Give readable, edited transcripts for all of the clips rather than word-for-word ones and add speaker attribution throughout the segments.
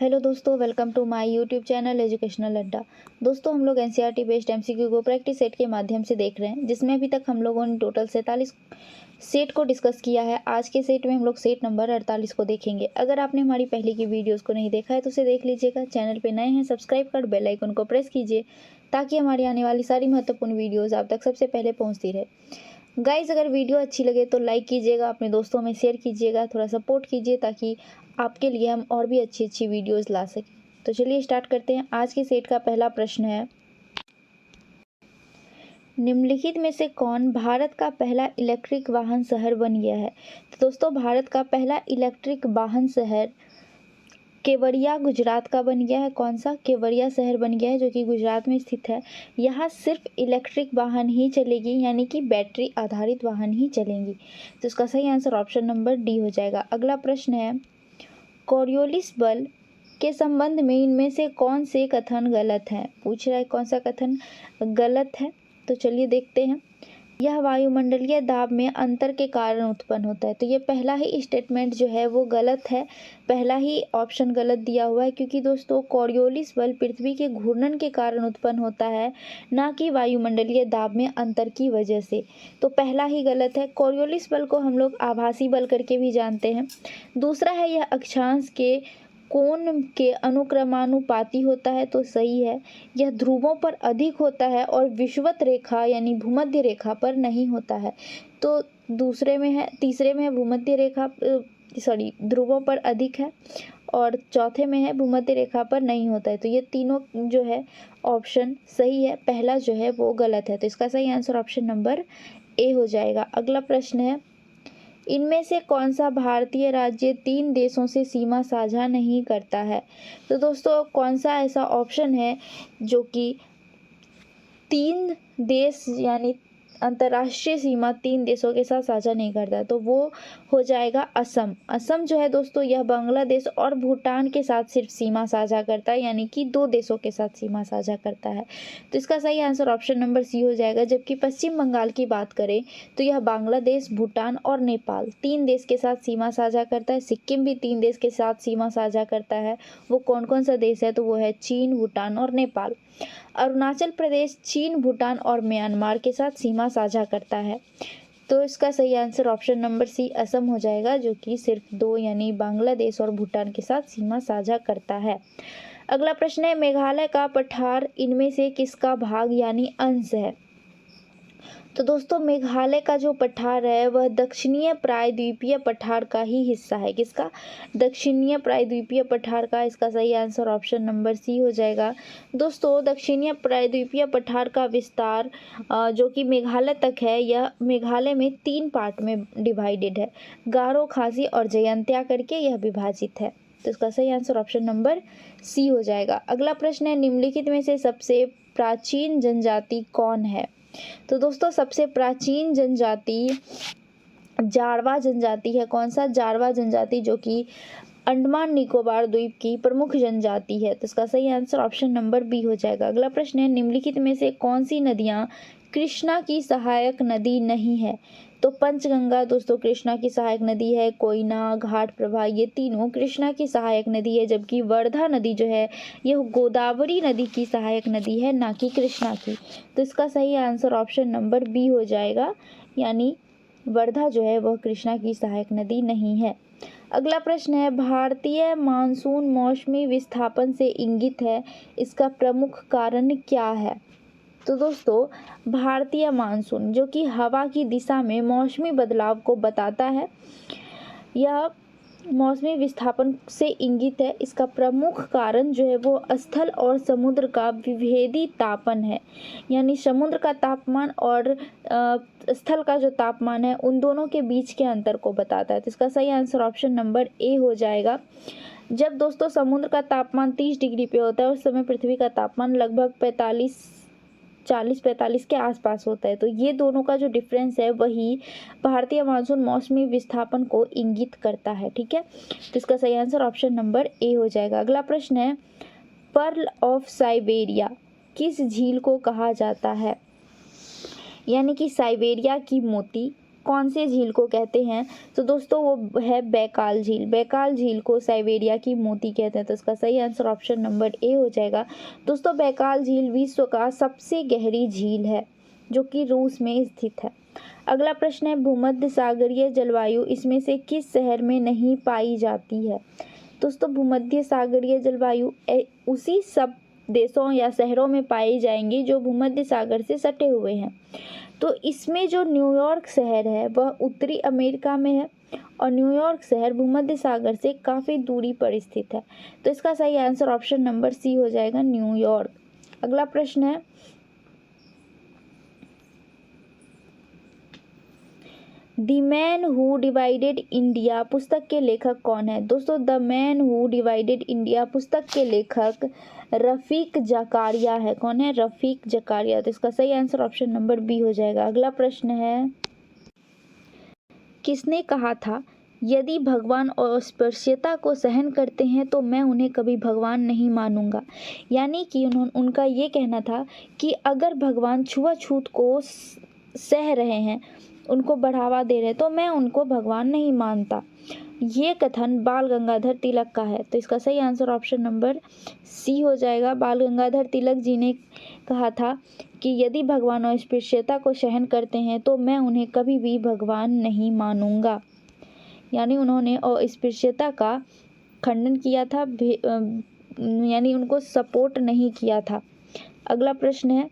Speaker 1: Hello दोस्तों, welcome to my YouTube channel educational Adda. दोस्तों, हम लोग एनसीईआरटी बेस्ड एमसीक्यू को प्रैक्टिस सेट के माध्यम से देख रहे हैं, जिसमें अभी तक हम लोगों ने टोटल 47 सेट को डिस्कस किया है। आज के सेट में हम लोग सेट नंबर 48 को देखेंगे। अगर आपने हमारी पहले की वीडियोज़ को नहीं देखा है तो उसे देख लीजिएगा। चैनल पर नए हैं, सब्सक्राइब कर बेल आइकन को प्रेस कीजिए ताकि हमारी आने वाली सारी महत्वपूर्ण वीडियोज़ आप तक सबसे पहले पहुँचती रहे। गाइस, अगर वीडियो अच्छी लगे तो लाइक कीजिएगा, अपने दोस्तों में शेयर कीजिएगा, थोड़ा सपोर्ट कीजिए ताकि आपके लिए हम और भी अच्छी अच्छी वीडियोस ला सकें। तो चलिए स्टार्ट करते हैं। आज के सेट का पहला प्रश्न है, निम्नलिखित में से कौन भारत का पहला इलेक्ट्रिक वाहन शहर बन गया है? तो दोस्तों, भारत का पहला इलेक्ट्रिक वाहन शहर केवड़िया गुजरात का बन गया है। कौन सा? केवड़िया शहर बन गया है, जो कि गुजरात में स्थित है। यहाँ सिर्फ इलेक्ट्रिक वाहन ही चलेगी, यानी कि बैटरी आधारित वाहन ही चलेंगी। तो इसका सही आंसर ऑप्शन नंबर डी हो जाएगा। अगला प्रश्न है, कोरियोलिस बल के संबंध में इनमें से कौन से कथन गलत हैं? पूछ रहा है कौन सा कथन गलत है। तो चलिए देखते हैं। यह वायुमंडलीय दाब में अंतर के कारण उत्पन्न होता है। तो ये पहला ही स्टेटमेंट जो है वो गलत है। पहला ही ऑप्शन गलत दिया हुआ है, क्योंकि दोस्तों कोरियोलिस बल पृथ्वी के घूर्णन के कारण उत्पन्न होता है, ना कि वायुमंडलीय दाब में अंतर की वजह से। तो पहला ही गलत है। कोरियोलिस बल को हम लोग आभासी बल करके भी जानते हैं। दूसरा है, यह अक्षांश के कोण के अनुक्रमानुपाती होता है। तो सही है। यह ध्रुवों पर अधिक होता है और विषुवत रेखा यानी भूमध्य रेखा पर नहीं होता है। तो दूसरे में है, तीसरे में है भूमध्य रेखा ध्रुवों पर अधिक है, और चौथे में है भूमध्य रेखा पर नहीं होता है। तो ये तीनों जो है ऑप्शन सही है, पहला जो है वो गलत है। तो इसका सही आंसर ऑप्शन नंबर ए हो जाएगा। अगला प्रश्न है, इनमें से कौन सा भारतीय राज्य 3 देशों से सीमा साझा नहीं करता है? तो दोस्तों, कौन सा ऐसा ऑप्शन है जो कि 3 देश यानी अंतर्राष्ट्रीय सीमा 3 देशों के साथ साझा नहीं करता? तो वो हो जाएगा असम। असम जो है दोस्तों, यह बांग्लादेश और भूटान के साथ सिर्फ सीमा साझा करता है, यानी कि 2 देशों के साथ सीमा साझा करता है। तो इसका सही आंसर ऑप्शन नंबर सी हो जाएगा। जबकि पश्चिम बंगाल की बात करें तो यह बांग्लादेश, भूटान और नेपाल 3 देश के साथ सीमा साझा करता है। सिक्किम भी 3 देश के साथ सीमा साझा करता है। वो कौन कौन सा देश है? तो वो है चीन, भूटान और नेपाल। अरुणाचल प्रदेश चीन, भूटान और म्यांमार के साथ सीमा साझा करता है। तो इसका सही answer option number C Assam हो जाएगा, जो कि सिर्फ 2 यानी बांग्लादेश और भूटान के साथ सीमा साझा करता है। अगला प्रश्न है, मेघालय का पठार इनमें से किसका भाग यानी अंश है? तो दोस्तों, मेघालय का जो पठार है वह दक्षिणीय प्रायद्वीपीय पठार का ही हिस्सा है। किसका? दक्षिणीय प्रायद्वीपीय पठार का। इसका सही आंसर ऑप्शन नंबर सी हो जाएगा। दोस्तों, दक्षिणीय प्रायद्वीपीय पठार का विस्तार जो कि मेघालय तक है, यह मेघालय में 3 पार्ट में डिवाइडेड है। गारो, खासी और जयंतिया करके यह विभाजित है। तो इसका सही आंसर ऑप्शन नंबर सी हो जाएगा। अगला प्रश्न है, निम्नलिखित में से सबसे प्राचीन जनजाति कौन है? तो दोस्तों, सबसे प्राचीन जनजाति जारवा जनजाति है। कौन सा? जारवा जनजाति, जो कि अंडमान निकोबार द्वीप की प्रमुख जनजाति है। तो इसका सही आंसर ऑप्शन नंबर बी हो जाएगा। अगला प्रश्न है, निम्नलिखित में से कौन सी नदियां कृष्णा की सहायक नदी नहीं है? तो पंचगंगा दोस्तों कृष्णा की सहायक नदी है। कोयना, घाट प्रभा, ये तीनों कृष्णा की सहायक नदी है। जबकि वर्धा नदी जो है यह गोदावरी नदी की सहायक नदी है, ना कि कृष्णा की। तो इसका सही आंसर ऑप्शन नंबर बी हो जाएगा, यानी वर्धा जो है वह कृष्णा की सहायक नदी नहीं है। अगला प्रश्न है, भारतीय मानसून मौसमी विस्थापन से इंगित है, इसका प्रमुख कारण क्या है? तो दोस्तों, भारतीय मानसून जो कि हवा की दिशा में मौसमी बदलाव को बताता है, यह मौसमी विस्थापन से इंगित है। इसका प्रमुख कारण जो है वो स्थल और समुद्र का विभेदी तापन है, यानी समुद्र का तापमान और स्थल का जो तापमान है उन दोनों के बीच के अंतर को बताता है। तो इसका सही आंसर ऑप्शन नंबर ए हो जाएगा। जब दोस्तों समुद्र का तापमान 30 डिग्री पे होता है, उस समय पृथ्वी का तापमान लगभग 40-45 के आसपास होता है। तो ये दोनों का जो डिफरेंस है वही भारतीय मानसून मौसमी विस्थापन को इंगित करता है। ठीक है, तो इसका सही आंसर ऑप्शन नंबर ए हो जाएगा। अगला प्रश्न है, पर्ल ऑफ साइबेरिया किस झील को कहा जाता है? यानी कि साइबेरिया की मोती, कौन से झील को कहते हैं? तो दोस्तों वो है बैकाल झील। बैकाल झील को साइबेरिया की मोती कहते हैं। तो इसका सही आंसर ऑप्शन नंबर ए हो जाएगा। दोस्तों बैकाल झील विश्व का सबसे गहरी झील है जो कि रूस में स्थित है। अगला प्रश्न है भूमध्य सागरीय जलवायु इसमें से किस शहर में नहीं पाई जाती है? दोस्तों भूमध्य सागरीय जलवायु उसी सब देशों या शहरों में पाई जाएंगी जो भूमध्य सागर से सटे हुए हैं। तो इसमें जो न्यूयॉर्क शहर है वह उत्तरी अमेरिका में है और न्यूयॉर्क शहर भूमध्य सागर से काफ़ी दूरी पर स्थित है। तो इसका सही आंसर ऑप्शन नंबर सी हो जाएगा, न्यूयॉर्क। अगला प्रश्न है the man who divided India पुस्तक के लेखक कौन है? दोस्तों the man who divided India पुस्तक के लेखक रफीक जकारिया है। कौन है? रफीक जकारिया। तो इसका सही आंसर ऑप्शन नंबर बी हो जाएगा। अगला प्रश्न है किसने कहा था यदि भगवान अस्पृश्यता को सहन करते हैं तो मैं उन्हें कभी भगवान नहीं मानूंगा? यानी कि उनका ये कहना था कि अगर भगवान छुआछूत को सह रहे हैं, उनको बढ़ावा दे रहे हैं, तो मैं उनको भगवान नहीं मानता। ये कथन बाल गंगाधर तिलक का है। तो इसका सही आंसर ऑप्शन नंबर सी हो जाएगा। बाल गंगाधर तिलक जी ने कहा था कि यदि भगवान अस्पृश्यता को सहन करते हैं तो मैं उन्हें कभी भी भगवान नहीं मानूंगा। यानी उन्होंने अस्पृश्यता का खंडन किया था, यानी उनको सपोर्ट नहीं किया था। अगला प्रश्न है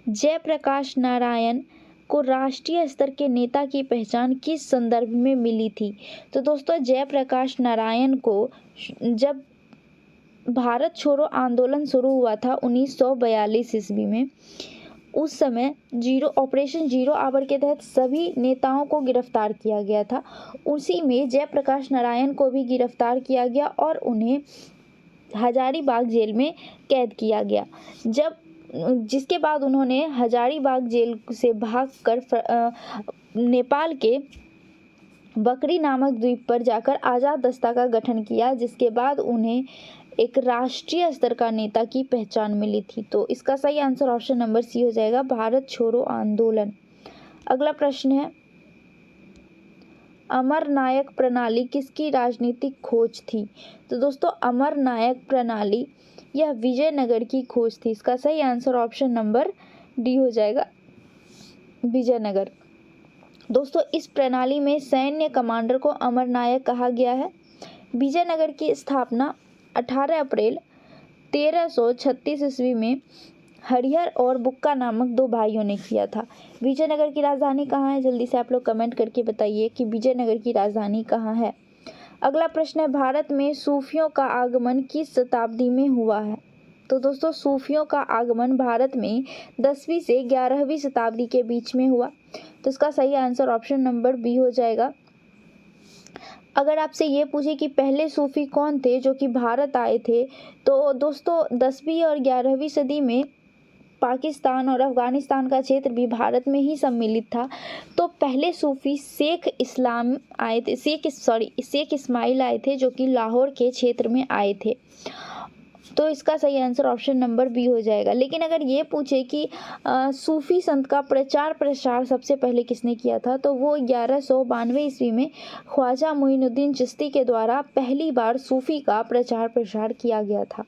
Speaker 1: जयप्रकाश नारायण को राष्ट्रीय स्तर के नेता की पहचान किस संदर्भ में मिली थी? तो दोस्तों जयप्रकाश नारायण को जब भारत छोड़ो आंदोलन शुरू हुआ था 1942 ईस्वी में, उस समय ऑपरेशन जीरो आवर के तहत सभी नेताओं को गिरफ्तार किया गया था। उसी में जयप्रकाश नारायण को भी गिरफ्तार किया गया और उन्हें हजारीबाग जेल में कैद किया गया। जिसके बाद उन्होंने हजारीबाग जेल से भागकर नेपाल के बकरी नामक द्वीप पर जाकर आज़ाद दस्ता का गठन किया, जिसके बाद उन्हें एक राष्ट्रीय स्तर का नेता की पहचान मिली थी। तो इसका सही आंसर ऑप्शन नंबर सी हो जाएगा, भारत छोड़ो आंदोलन। अगला प्रश्न है अमर नायक प्रणाली किसकी राजनीतिक खोज थी? तो दोस्तों अमर नायक प्रणाली यह विजयनगर की खोज थी। इसका सही आंसर ऑप्शन नंबर डी हो जाएगा, विजयनगर। दोस्तों इस प्रणाली में सैन्य कमांडर को अमर नायक कहा गया है। विजयनगर की स्थापना 18 अप्रैल 1336 ईस्वी में हरिहर और बुक्का नामक दो भाइयों ने किया था। विजयनगर की राजधानी कहाँ है? जल्दी से आप लोग कमेंट करके बताइए कि विजयनगर की राजधानी कहाँ है। अगला प्रश्न है भारत में सूफियों का आगमन किस शताब्दी में हुआ है? तो दोस्तों सूफियों का आगमन भारत में 10वीं से 11वीं शताब्दी के बीच में हुआ। तो इसका सही आंसर ऑप्शन नंबर बी हो जाएगा। अगर आपसे ये पूछे कि पहले सूफी कौन थे जो कि भारत आए थे, तो दोस्तों 10वीं और 11वीं सदी में पाकिस्तान और अफ़गानिस्तान का क्षेत्र भी भारत में ही सम्मिलित था। तो पहले सूफी शेख इस्माइल आए थे जो कि लाहौर के क्षेत्र में आए थे। तो इसका सही आंसर ऑप्शन नंबर बी हो जाएगा। लेकिन अगर ये पूछे कि सूफी संत का प्रचार प्रसार सबसे पहले किसने किया था, तो वो 1192 ईस्वी में ख्वाजा मुइनुद्दीन चिश्ती के द्वारा पहली बार सूफी का प्रचार प्रसार किया गया था।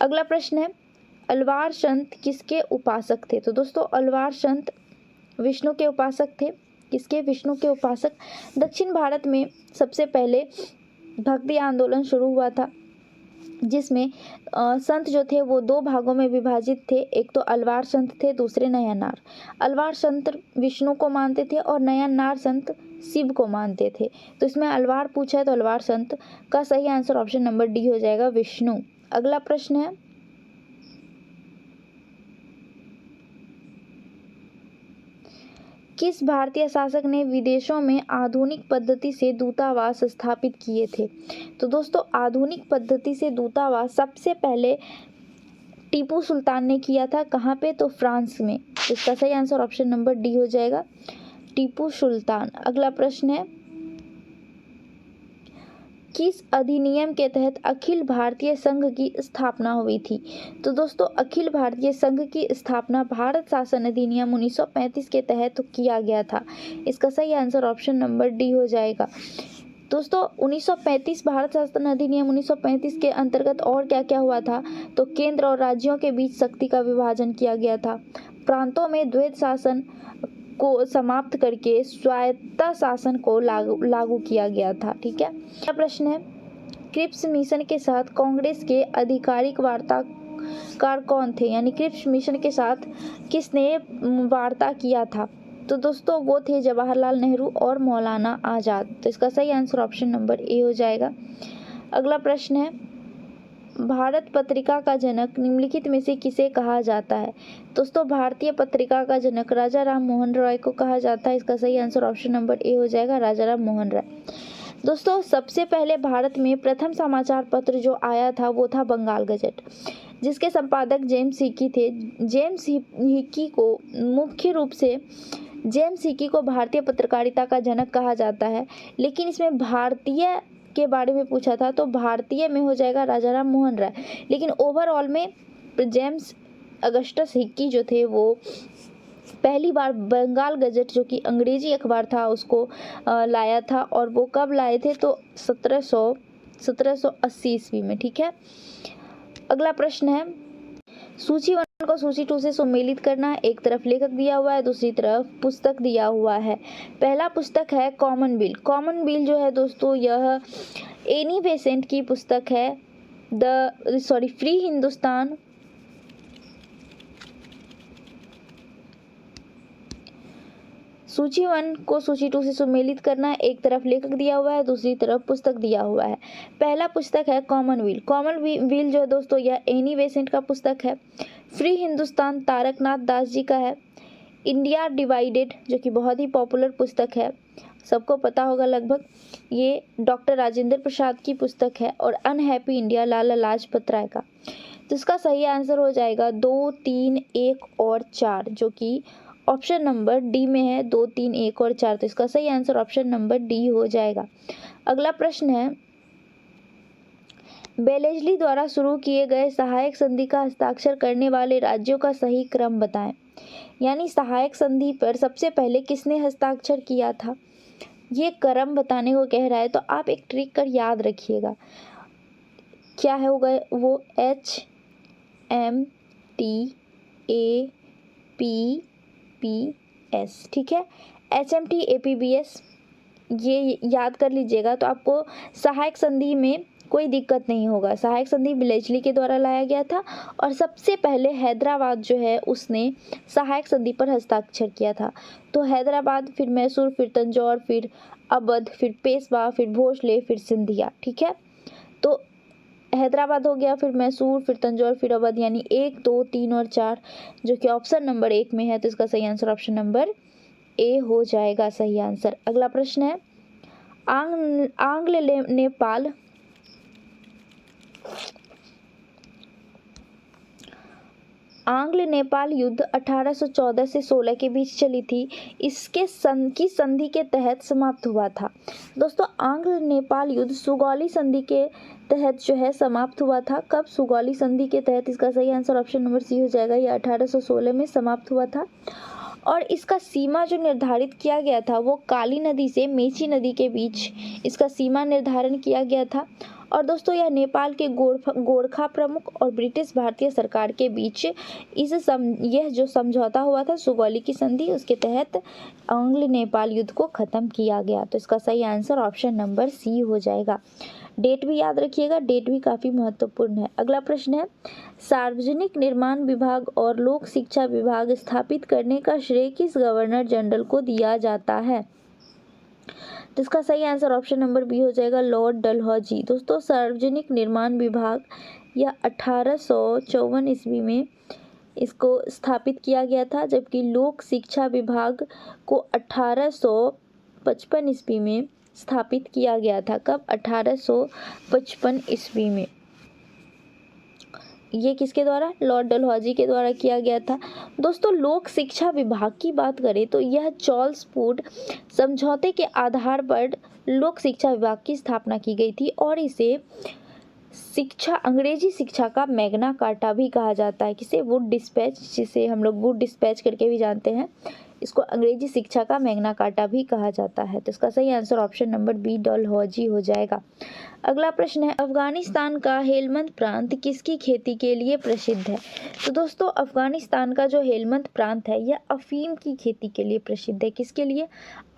Speaker 1: अगला प्रश्न है अलवार संत किसके उपासक थे? तो दोस्तों अलवार संत विष्णु के उपासक थे। किसके? विष्णु के उपासक। दक्षिण भारत में सबसे पहले भक्ति आंदोलन शुरू हुआ था, जिसमें संत जो थे वो दो भागों में विभाजित थे। एक तो अलवार संत थे, दूसरे नयननार। अलवार संत विष्णु को मानते थे और नयननार संत शिव को मानते थे। तो इसमें अलवार पूछा है तो अलवार संत का सही आंसर ऑप्शन नंबर डी हो जाएगा, विष्णु। अगला प्रश्न है किस भारतीय शासक ने विदेशों में आधुनिक पद्धति से दूतावास स्थापित किए थे? तो दोस्तों आधुनिक पद्धति से दूतावास सबसे पहले टीपू सुल्तान ने किया था। कहाँ पे? तो फ्रांस में। इसका सही आंसर ऑप्शन नंबर डी हो जाएगा, टीपू सुल्तान। अगला प्रश्न है किस अधिनियम के तहत अखिल भारतीय संघ की स्थापना हुई थी? तो दोस्तों अखिल भारतीय संघ की स्थापना भारत शासन अधिनियम 1935 के तहत किया गया था। इसका सही आंसर ऑप्शन नंबर डी हो जाएगा। दोस्तों 1935 भारत शासन अधिनियम 1935 के अंतर्गत और क्या क्या हुआ था? तो केंद्र और राज्यों के बीच शक्ति का विभाजन किया गया था। प्रांतों में द्वैध शासन को समाप्त करके स्वायत्त शासन को लागू किया गया था। ठीक है। अगला प्रश्न है, क्रिप्स मिशन के साथ कांग्रेस के आधिकारिक वार्ताकार कौन थे? यानी क्रिप्स मिशन के साथ किसने वार्ता किया था? तो दोस्तों वो थे जवाहरलाल नेहरू और मौलाना आज़ाद। तो इसका सही आंसर ऑप्शन नंबर ए हो जाएगा। अगला प्रश्न है, भारत पत्रिका का जनक निम्नलिखित में से किसे कहा जाता है? दोस्तों भारतीय पत्रिका का जनक राजा राम मोहन रॉय को कहा जाता है। इसका सही आंसर ऑप्शन नंबर ए हो जाएगा, राजा राम मोहन रॉय। दोस्तों सबसे पहले भारत में प्रथम समाचार पत्र जो आया था वो था बंगाल गजट, जिसके संपादक जेम्स हिकी थे। जेम्स हिकी को मुख्य रूप से जेम्स हिकी को भारतीय पत्रकारिता का जनक कहा जाता है, लेकिन इसमें भारतीय के बारे में पूछा था तो भारतीय में हो जाएगा राजा राम मोहन राय, लेकिन ओवरऑल में जेम्स अगस्टस हिकी जो थे वो पहली बार बंगाल गजट जो कि अंग्रेजी अखबार था उसको लाया था। और वो कब लाए थे? तो 1780 ईस्वी में। ठीक है। अगला प्रश्न है, सूची 1 को सूची 2 से सम्मिलित करना। एक तरफ लेखक दिया हुआ है, दूसरी तरफ पुस्तक दिया हुआ है। पहला पुस्तक है कॉमन बिल। कॉमन बिल जो है दोस्तों यह एनी बेसेंट की पुस्तक है। फ्री हिंदुस्तान सूची 1 को सूची 2 से सम्मिलित करना। एक तरफ लेखक दिया हुआ है, दूसरी तरफ पुस्तक दिया हुआ है। पहला पुस्तक है कॉमनवेल्थ। कॉमनवेल्थ जो है दोस्तों यह एनी बेसेंट का पुस्तक है। फ्री हिंदुस्तान तारकनाथ दास जी का है। इंडिया डिवाइडेड जो कि बहुत ही पॉपुलर पुस्तक है, सबको पता होगा लगभग, ये डॉक्टर राजेंद्र प्रसाद की पुस्तक है। और अनहैप्पी इंडिया लाला लाजपत राय का। तो इसका सही आंसर हो जाएगा 2, 3, 1 और 4 जो कि ऑप्शन नंबर डी में है। 2, 3, 1 और 4। तो इसका सही आंसर ऑप्शन नंबर डी हो जाएगा। अगला प्रश्न है, बेलेजली द्वारा शुरू किए गए सहायक संधि का हस्ताक्षर करने वाले राज्यों का सही क्रम बताएं। यानी सहायक संधि पर सबसे पहले किसने हस्ताक्षर किया था, ये क्रम बताने को कह रहा है। तो आप एक ट्रिक कर याद रखिएगा, क्या है होगा वो HMTAPBS। ठीक है, HMTAPBS ये याद कर लीजिएगा तो आपको सहायक संधि में कोई दिक्कत नहीं होगा। सहायक संधि बेलेजली के द्वारा लाया गया था और सबसे पहले हैदराबाद जो है उसने सहायक संधि पर हस्ताक्षर किया था। तो हैदराबाद, फिर मैसूर, फिर तंजौर, फिर अवध, फिर पेशवा, फिर भोसले, फिर सिंधिया। ठीक है, तो हैदराबाद हो गया, फिर मैसूर, फिर तंजौर, फिर अवध, यानी 1, 2, 3 और 4 जो कि ऑप्शन नंबर 1 में है। तो इसका सही आंसर ऑप्शन नंबर ए हो जाएगा सही आंसर। अगला प्रश्न है, आंग्ल नेपाल युद्ध 1814 से 16 के बीच चली थी, इसके की संधि के तहत समाप्त हुआ था। दोस्तों आंग्ल नेपाल युद्ध सुगौली संधि के तहत जो है समाप्त हुआ था। कब? सुगौली संधि के तहत। इसका सही आंसर ऑप्शन नंबर सी हो जाएगा। यह 1816 में समाप्त हुआ था और इसका सीमा जो निर्धारित किया गया था वो काली नदी से मेची नदी के बीच इसका सीमा निर्धारण किया गया था। और दोस्तों यह नेपाल के गोरखा प्रमुख और ब्रिटिश भारतीय सरकार के बीच यह जो समझौता हुआ था सुगौली की संधि, उसके तहत आंग्ल नेपाल युद्ध को खत्म किया गया। तो इसका सही आंसर ऑप्शन नंबर सी हो जाएगा। डेट भी याद रखिएगा, डेट भी काफ़ी महत्वपूर्ण है। अगला प्रश्न है, सार्वजनिक निर्माण विभाग और लोक शिक्षा विभाग स्थापित करने का श्रेय किस गवर्नर जनरल को दिया जाता है? तो इसका सही आंसर ऑप्शन नंबर बी हो जाएगा, लॉर्ड डलहौजी। दोस्तों सार्वजनिक निर्माण विभाग यह 1854 ईस्वी में इसको स्थापित किया गया था, जबकि लोक शिक्षा विभाग को 1855 ईस्वी में स्थापित किया गया था। कब? 1855 ईस्वी में। ये किसके द्वारा? लॉर्ड डलहौजी के द्वारा किया गया था। दोस्तों लोक शिक्षा विभाग की बात करें तो यह चार्ल्स फूड समझौते के आधार पर लोक शिक्षा विभाग की स्थापना की गई थी और इसे अंग्रेजी शिक्षा का मैग्ना कार्टा भी कहा जाता है। किसे? वुड डिस्पैच, जिसे हम लोग वुड डिस्पैच करके भी जानते हैं, इसको अंग्रेजी शिक्षा का मैग्ना कार्टा भी कहा जाता है। तो इसका सही answer option number B Dalhousie हो जाएगा। अगला प्रश्न है, अफगानिस्तान का हेलमंद प्रांत किसकी खेती के लिए प्रसिद्ध है? तो दोस्तों अफगानिस्तान का जो हेलमंद प्रांत है यह अफीम की खेती के लिए प्रसिद्ध है। किसके लिए?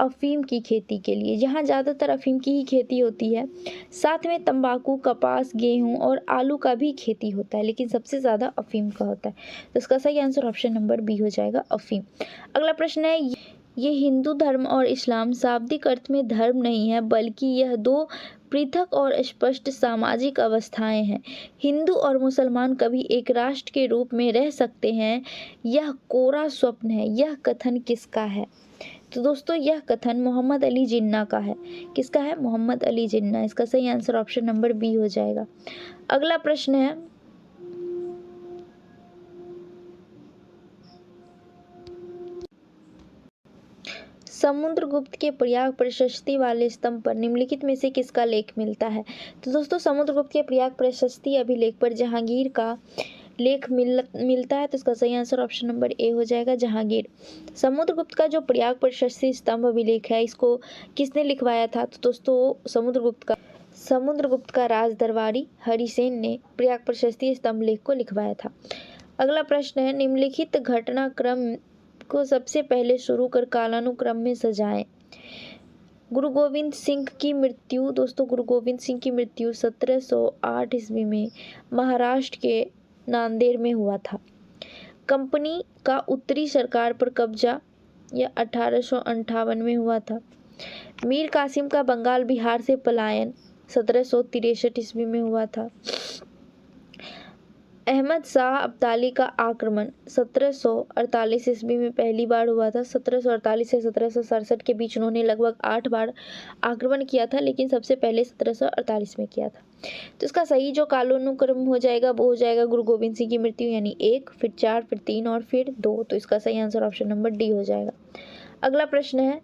Speaker 1: अफीम की खेती के लिए, जहाँ ज़्यादातर अफीम की ही खेती होती है। साथ में तंबाकू, कपास, गेहूं और आलू का भी खेती होता है, लेकिन सबसे ज़्यादा अफीम का होता है। तो इसका सही आंसर ऑप्शन नंबर बी हो जाएगा, अफीम। अगला प्रश्न है, ये हिंदू धर्म और इस्लाम शाब्दिक अर्थ में धर्म नहीं है, बल्कि यह दो पृथक और स्पष्ट सामाजिक अवस्थाएं हैं। हिंदू और मुसलमान कभी एक राष्ट्र के रूप में रह सकते हैं, यह कोरा स्वप्न है। यह कथन किसका है? तो दोस्तों यह कथन मोहम्मद अली जिन्ना का है। किसका है? मोहम्मद अली जिन्ना। इसका सही आंसर ऑप्शन नंबर बी हो जाएगा। अगला प्रश्न है, समुद्रगुप्त के प्रयाग प्रशस्ति वाले स्तंभ पर निम्नलिखित में से किसका लेख मिलता है? तो दोस्तों समुद्रगुप्त के प्रयाग प्रशस्ति अभिलेख पर जहांगीर का लेख मिलता है। तो इसका सही आंसर ऑप्शन नंबर ए हो जाएगा, जहांगीर। समुद्रगुप्त का जो प्रयाग प्रशस्ति स्तंभ अभिलेख है इसको किसने लिखवाया था? तो दोस्तों समुद्रगुप्त का राज दरबारी हरिसेन ने प्रयाग प्रशस्ति स्तंभ लेख को लिखवाया था। अगला प्रश्न है, निम्नलिखित घटनाक्रम को सबसे पहले शुरू कर कालानुक्रम में सजाएं। गुरु गोविंद सिंह की मृत्यु, दोस्तों गुरु गोविंद सिंह की मृत्यु 1708 ईस्वी में महाराष्ट्र के नांदेड़ में हुआ था। कंपनी का उत्तरी सरकार पर कब्जा यह 1858 में हुआ था। मीर कासिम का बंगाल बिहार से पलायन 1763 ईस्वी में हुआ था। अहमद शाह अब्दाली का आक्रमण 1748 ईस्वी में पहली बार हुआ था। 1748 से 1767 के बीच उन्होंने लगभग 8 बार आक्रमण किया था, लेकिन सबसे पहले 1748 में किया था। तो इसका सही जो कालानुक्रम हो जाएगा वो हो जाएगा गुरु गोविंद सिंह की मृत्यु, यानी 1, फिर 4, फिर 3 और फिर 2। तो इसका सही आंसर ऑप्शन नंबर डी हो जाएगा। अगला प्रश्न है,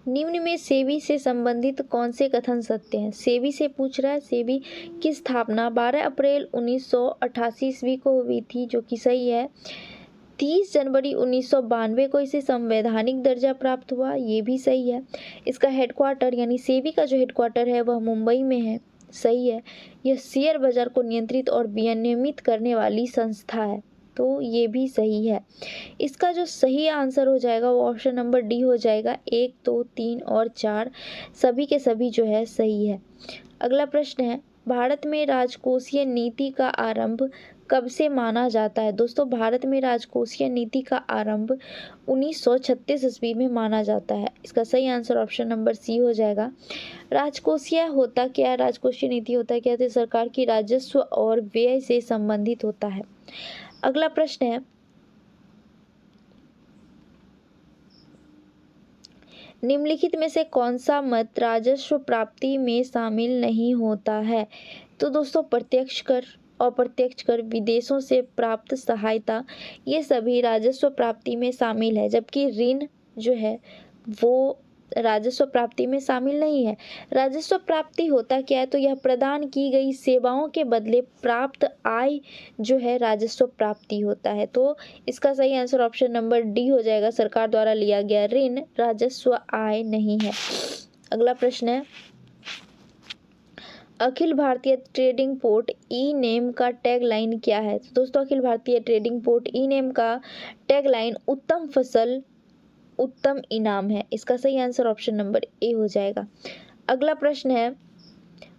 Speaker 1: निम्न में सेबी से संबंधित कौन से कथन सत्य हैं? सेबी से पूछ रहा है। सेबी की स्थापना 12 अप्रैल 1988 ईस्वी को हुई थी, जो कि सही है। 30 जनवरी 1992 को इसे संवैधानिक दर्जा प्राप्त हुआ, ये भी सही है। इसका हेडक्वार्टर यानी सेबी का जो हेडक्वार्टर है वह मुंबई में है, सही है। यह शेयर बाजार को नियंत्रित और विनियमित करने वाली संस्था है, तो ये भी सही है। इसका जो सही आंसर हो जाएगा वो ऑप्शन नंबर डी हो जाएगा। 1, 2, 3 और 4 सभी के सभी जो है सही है। अगला प्रश्न है, भारत में राजकोषीय नीति का आरंभ कब से माना जाता है? दोस्तों भारत में राजकोषीय नीति का आरंभ 1936 ईस्वी में माना जाता है। इसका सही आंसर ऑप्शन नंबर सी हो जाएगा। राजकोषीय होता क्या है? राजकोषीय नीति होता क्या है? तो सरकार की राजस्व और व्यय से संबंधित होता है। अगला प्रश्न है, निम्नलिखित में से कौन सा मत राजस्व प्राप्ति में शामिल नहीं होता है? तो दोस्तों प्रत्यक्ष कर, अप्रत्यक्ष कर, विदेशों से प्राप्त सहायता, ये सभी राजस्व प्राप्ति में शामिल है, जबकि ऋण जो है वो राजस्व प्राप्ति में शामिल नहीं है। राजस्व प्राप्ति होता क्या है? तो यह प्रदान की गई सेवाओं के बदले प्राप्त आय जो है राजस्व प्राप्ति होता है। तो इसका सही आंसर ऑप्शन नंबर डी हो जाएगा। सरकार द्वारा लिया गया ऋण राजस्व आय नहीं है। अगला प्रश्न है, अखिल भारतीय ट्रेडिंग पोर्ट ई नेम का टैगलाइन क्या है? तो दोस्तों अखिल भारतीय ट्रेडिंग पोर्ट ई नेम का टैगलाइन उत्तम फसल उत्तम इनाम है। इसका सही आंसर ऑप्शन नंबर ए हो जाएगा। अगला प्रश्न है,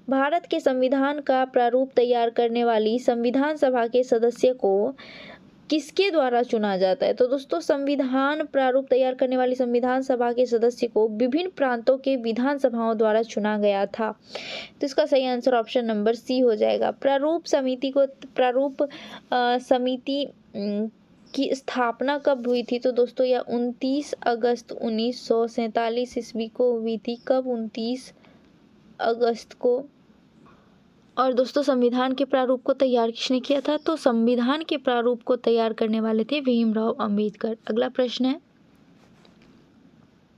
Speaker 1: भारत के संविधान का प्रारूप तैयार करने वाली संविधान सभा के सदस्य को किसके द्वारा चुना जाता है? तो दोस्तों संविधान प्रारूप तैयार करने वाली संविधान सभा के सदस्य को विभिन्न प्रांतों के विधानसभाओं द्वारा चुना गया था। तो इसका सही आंसर ऑप्शन नंबर सी हो जाएगा। प्रारूप समिति की स्थापना कब हुई थी? तो दोस्तों यह 29 अगस्त 1947 ईस्वी को हुई थी। कब? 29 अगस्त को। और दोस्तों संविधान के प्रारूप को तैयार किसने किया था? तो संविधान के प्रारूप को तैयार करने वाले थे भीमराव अंबेडकर। अगला प्रश्न है,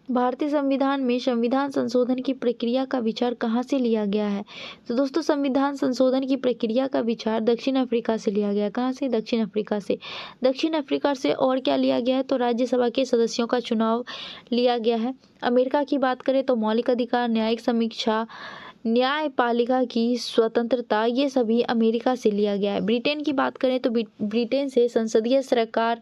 Speaker 1: भारतीय संविधान में संविधान संशोधन की प्रक्रिया का विचार कहाँ से लिया गया है? तो दोस्तों संविधान संशोधन की प्रक्रिया का विचार दक्षिण अफ्रीका से लिया गया। कहाँ से? दक्षिण अफ्रीका से। दक्षिण अफ्रीका से और क्या लिया गया है? तो राज्यसभा के सदस्यों का चुनाव लिया गया है। अमेरिका की बात करें तो मौलिक अधिकार, न्यायिक समीक्षा, न्यायपालिका की स्वतंत्रता, ये सभी अमेरिका से लिया गया है। ब्रिटेन की बात करें तो ब्रिटेन से संसदीय सरकार,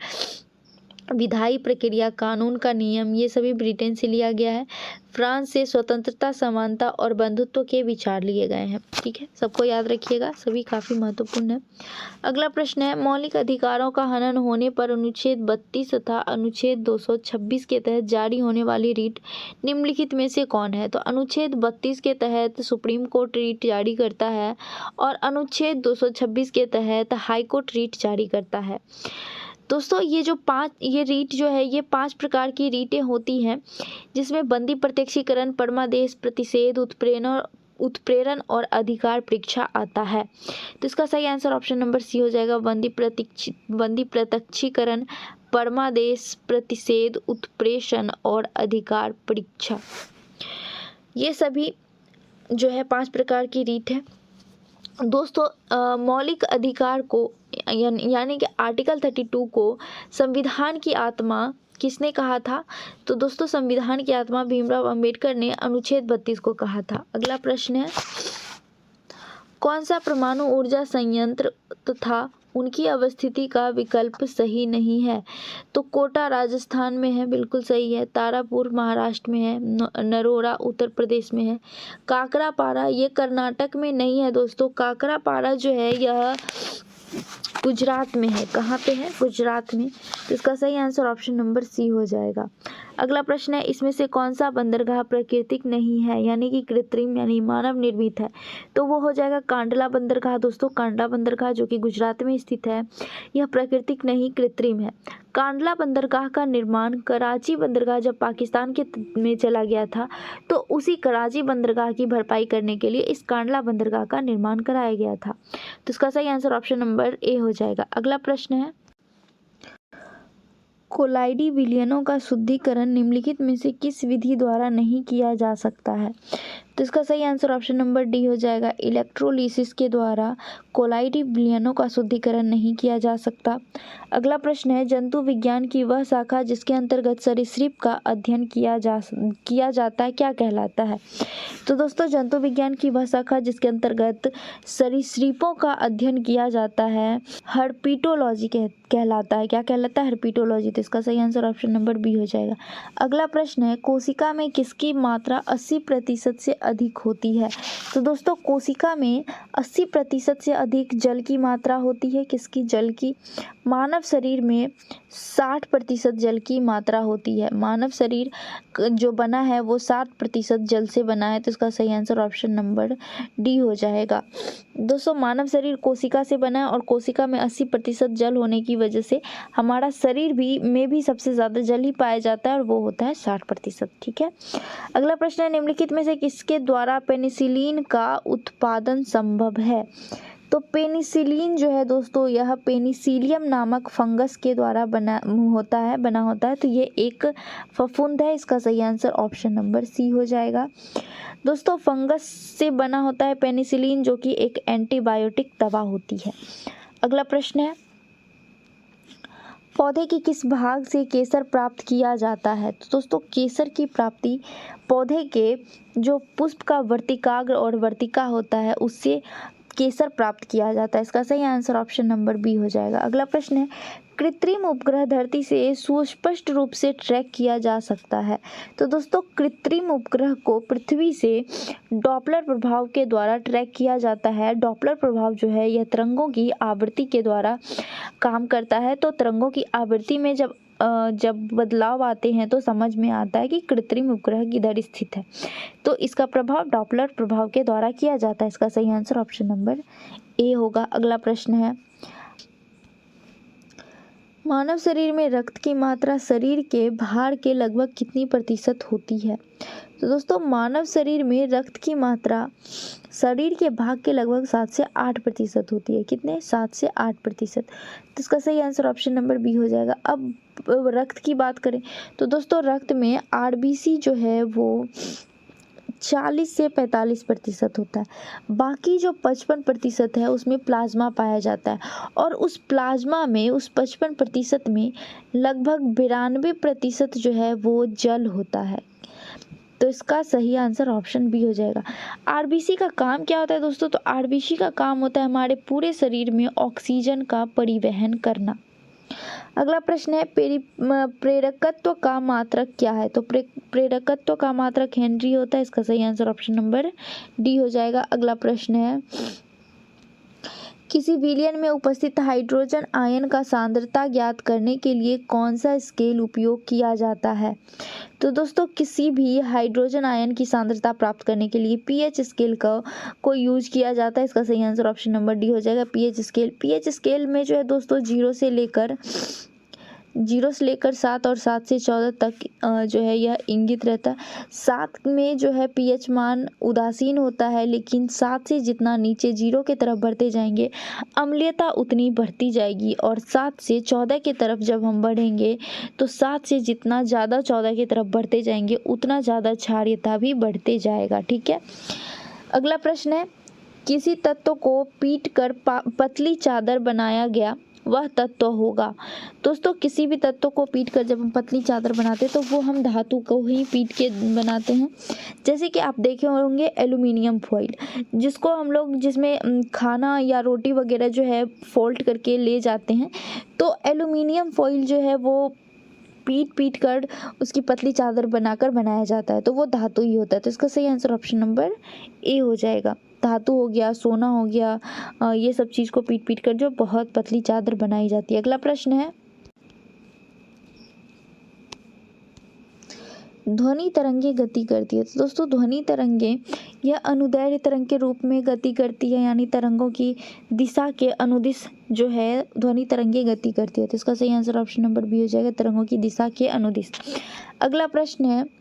Speaker 1: विधायी प्रक्रिया, कानून का नियम, ये सभी ब्रिटेन से लिया गया है। फ्रांस से स्वतंत्रता, समानता और बंधुत्व के विचार लिए गए हैं। ठीक है, सबको याद रखिएगा, सभी काफ़ी महत्वपूर्ण है। अगला प्रश्न है, मौलिक अधिकारों का हनन होने पर अनुच्छेद 32 तथा अनुच्छेद 226 के तहत जारी होने वाली रीट निम्नलिखित में से कौन है? तो अनुच्छेद 32 के तहत सुप्रीम कोर्ट रीट जारी करता है और अनुच्छेद 226 के तहत हाई कोर्ट रीट जारी करता है। दोस्तों ये रीट जो है, ये 5 प्रकार की रीटें होती हैं, जिसमें बंदी प्रत्यक्षीकरण, परमादेश, प्रतिषेध, उत्प्रेरण और अधिकार परीक्षा आता है। तो इसका सही आंसर ऑप्शन नंबर सी हो जाएगा, बंदी प्रत्यक्षीकरण, परमादेश, प्रतिषेध, उत्प्रेषण और अधिकार परीक्षा, ये सभी जो है 5 प्रकार की रीट है। दोस्तों मौलिक अधिकार को यानी कि आर्टिकल 32 को संविधान की आत्मा किसने कहा था? तो दोस्तों संविधान की आत्मा भीमराव अंबेडकर ने अनुच्छेद 32 को कहा था। अगला प्रश्न है, कौन सा परमाणु ऊर्जा संयंत्र तथा उनकी अवस्थिति का विकल्प सही नहीं है? तो कोटा राजस्थान में है, बिल्कुल सही है। तारापुर महाराष्ट्र में है, नरोरा उत्तर प्रदेश में है। काकरापारा ये कर्नाटक में नहीं है दोस्तों, काकरापारा जो है यह गुजरात में है। कहाँ पे है? गुजरात में। तो इसका सही आंसर ऑप्शन नंबर सी हो जाएगा। अगला प्रश्न है, इसमें से कौन सा बंदरगाह प्राकृतिक नहीं है यानी कि कृत्रिम यानी मानव निर्मित है? तो वो हो जाएगा कांडला बंदरगाह। दोस्तों कांडला बंदरगाह जो कि गुजरात में स्थित है, यह प्राकृतिक नहीं कृत्रिम है। कांडला बंदरगाह का निर्माण कराची बंदरगाह जब पाकिस्तान में चला गया था, तो उसी कराची बंदरगाह की भरपाई करने के लिए इस कांडला बंदरगाह का निर्माण कराया गया था। तो इसका सही आंसर ऑप्शन नंबर ए हो जाएगा। अगला प्रश्न है, कोलाइडी विलयनों का शुद्धिकरण निम्नलिखित में से किस विधि द्वारा नहीं किया जा सकता है? तो इसका सही आंसर ऑप्शन नंबर डी हो जाएगा, इलेक्ट्रोलिसिस के द्वारा कोलाइडी विलयनों का शुद्धिकरण नहीं किया जा सकता। अगला प्रश्न है, जंतु विज्ञान की वह शाखा जिसके अंतर्गत सरीसृप का अध्ययन किया जाता है क्या कहलाता है? तो दोस्तों जंतु विज्ञान की वह शाखा जिसके अंतर्गत सरीसृपों का अध्ययन किया जाता है हर्पिटोलॉजी कहलाता है। क्या कहलाता है? हर्पिटोलॉजी। तो इसका सही आंसर ऑप्शन नंबर बी हो जाएगा। अगला प्रश्न है, कोशिका में किसकी मात्रा 80% से अधिक होती है? तो दोस्तों कोशिका में 80% से अधिक जल की मात्रा होती है। किसकी? जल की। मानव शरीर में 60% जल की मात्रा होती है। मानव शरीर जो बना है वो 60% जल से बना है। तो इसका सही आंसर ऑप्शन नंबर डी हो जाएगा। दोस्तों मानव शरीर कोशिका से बना है और कोशिका में 80% जल होने की वजह से हमारा शरीर में भी सबसे ज़्यादा जल ही पाया जाता है और वो होता है 60%। ठीक है। अगला प्रश्न है, निम्नलिखित में से किसके द्वारा पेनिसिलिन का उत्पादन संभव है? तो पेनिसिलिन जो है दोस्तों यह पेनिसिलियम नामक फंगस के द्वारा बना होता है। तो ये एक फफूंद है। इसका सही आंसर ऑप्शन नंबर सी हो जाएगा। दोस्तों फंगस से बना होता है पेनिसिलिन जो कि एक एंटीबायोटिक दवा होती है। अगला प्रश्न है, पौधे की किस भाग से केसर प्राप्त किया जाता है? तो दोस्तों केसर की प्राप्ति पौधे के जो पुष्प का वर्तिकाग्र और वर्तिका होता है उससे केसर प्राप्त किया जाता है। इसका सही आंसर ऑप्शन नंबर बी हो जाएगा। अगला प्रश्न है, कृत्रिम उपग्रह धरती से सुस्पष्ट रूप से ट्रैक किया जा सकता है? तो दोस्तों कृत्रिम उपग्रह को पृथ्वी से डॉपलर प्रभाव के द्वारा ट्रैक किया जाता है। डॉपलर प्रभाव जो है यह तरंगों की आवृत्ति के द्वारा काम करता है। तो तरंगों की आवृत्ति में जब बदलाव आते हैं तो समझ में आता है कि कृत्रिम उपग्रह किधर स्थित है। तो इसका प्रभाव डॉपलर प्रभाव के द्वारा किया जाता है। इसका सही आंसर ऑप्शन नंबर ए होगा। अगला प्रश्न है, मानव शरीर में रक्त की मात्रा शरीर के भार के लगभग कितनी प्रतिशत होती है? तो दोस्तों मानव शरीर में रक्त की मात्रा शरीर के भाग के लगभग 7 से 8% होती है। कितने? 7 से 8%। तो इसका सही आंसर ऑप्शन नंबर बी हो जाएगा। अब रक्त की बात करें तो दोस्तों रक्त में आरबीसी जो है वो 40 से 45% होता है। बाकी जो 55% है उसमें प्लाज्मा पाया जाता है, और उस प्लाज्मा में, उस 55% में लगभग 92% जो है वो जल होता है। तो इसका सही आंसर ऑप्शन बी हो जाएगा। आरबीसी का काम क्या होता है दोस्तों? तो आरबीसी का काम होता है हमारे पूरे शरीर में ऑक्सीजन का परिवहन करना। अगला प्रश्न है प्रेरकत्व का मात्रक क्या है? तो प्रेरकत्व का मात्रक हेनरी होता है। इसका सही आंसर ऑप्शन नंबर डी हो जाएगा। अगला प्रश्न है किसी विलयन में उपस्थित हाइड्रोजन आयन का सांद्रता ज्ञात करने के लिए कौन सा स्केल उपयोग किया जाता है? तो दोस्तों किसी भी हाइड्रोजन आयन की सांद्रता प्राप्त करने के लिए पीएच स्केल को यूज किया जाता है। इसका सही आंसर ऑप्शन नंबर डी हो जाएगा, पीएच स्केल। पीएच स्केल में जो है दोस्तों 0 से लेकर 7 और 7 से 14 तक जो है यह इंगित रहता है। 7 में जो है पीएच मान उदासीन होता है, लेकिन 7 से जितना नीचे 0 की तरफ बढ़ते जाएंगे अम्लीयता उतनी बढ़ती जाएगी, और 7 से 14 की तरफ जब हम बढ़ेंगे तो 7 से जितना ज़्यादा 14 की तरफ बढ़ते जाएंगे उतना ज़्यादा क्षारीयता भी बढ़ते जाएगा। ठीक है। अगला प्रश्न है किसी तत्व को पीट कर पतली चादर बनाया गया वह तत्व होगा। दोस्तों किसी भी तत्व को पीट कर जब हम पतली चादर बनाते हैं तो वो हम धातु को ही पीट के बनाते हैं। जैसे कि आप देखे होंगे एल्यूमिनियम फॉइल, जिसको हम लोग जिसमें खाना या रोटी वगैरह जो है फोल्ड करके ले जाते हैं, तो एल्यूमिनियम फॉइल जो है वो पीट कर उसकी पतली चादर बनाकर बनाया जाता है, तो वो धातु ही होता है। तो इसका सही आंसर ऑप्शन नंबर ए हो जाएगा। धातु हो गया, सोना हो गया, ये सब चीज़ को पीट कर जो बहुत पतली चादर बनाई जाती है। अगला प्रश्न है ध्वनि तरंगे गति करती है। तो दोस्तों ध्वनि तरंगे यह अनुदैर्ध्य तरंग के रूप में गति करती है, यानी तरंगों की दिशा के अनुदिश जो है ध्वनि तरंगे गति करती है। तो इसका सही आंसर ऑप्शन नंबर बी हो जाएगा, तरंगों की दिशा के अनुदिश। अगला प्रश्न है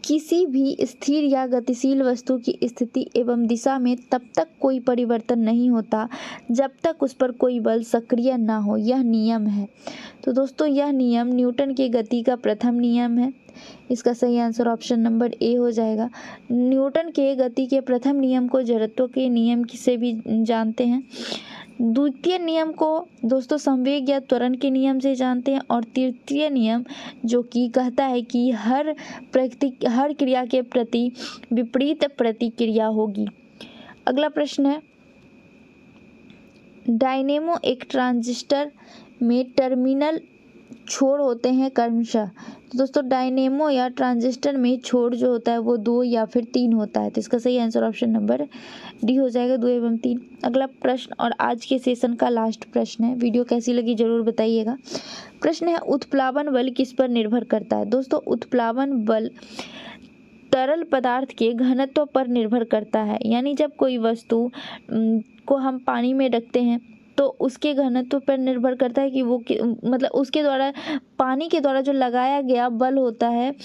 Speaker 1: किसी भी स्थिर या गतिशील वस्तु की स्थिति एवं दिशा में तब तक कोई परिवर्तन नहीं होता जब तक उस पर कोई बल सक्रिय ना हो, यह नियम है। तो दोस्तों यह नियम न्यूटन के गति का प्रथम नियम है। इसका सही आंसर ऑप्शन नंबर ए हो जाएगा। न्यूटन के गति के प्रथम नियम को जड़त्व के नियम से भी जानते हैं। द्वितीय नियम को दोस्तों संवेग या त्वरण के नियम से जानते हैं, और तृतीय नियम जो कि कहता है कि हर क्रिया के प्रति विपरीत प्रतिक्रिया होगी। अगला प्रश्न है डायनेमो एक ट्रांजिस्टर में टर्मिनल छोर होते हैं क्रमशः। तो दोस्तों डायनेमो या ट्रांजिस्टर में छोर जो होता है वो 2 या फिर 3 होता है। तो इसका सही आंसर ऑप्शन नंबर डी हो जाएगा, 2 एवं 3। अगला प्रश्न और आज के सेशन का लास्ट प्रश्न है। वीडियो कैसी लगी जरूर बताइएगा। प्रश्न है उत्प्लावन बल किस पर निर्भर करता है? दोस्तों उत्प्लावन बल तरल पदार्थ के घनत्व पर निर्भर करता है, यानी जब कोई वस्तु को हम पानी में रखते हैं तो उसके घनत्व पर निर्भर करता है कि वो मतलब उसके द्वारा पानी के द्वारा जो लगाया गया बल होता है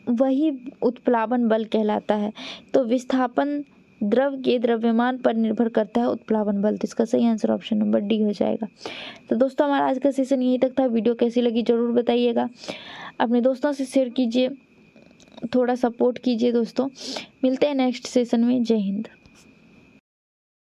Speaker 1: वही उत्प्लावन बल कहलाता है। तो विस्थापन द्रव के द्रव्यमान पर निर्भर करता है उत्प्लावन बल। तो इसका सही आंसर ऑप्शन नंबर डी हो जाएगा। तो दोस्तों हमारा आज का सेशन यहीं तक था। वीडियो कैसी लगी जरूर बताइएगा, अपने दोस्तों से शेयर कीजिए, थोड़ा सपोर्ट कीजिए दोस्तों। मिलते हैं नेक्स्ट सेशन में। जय हिंद।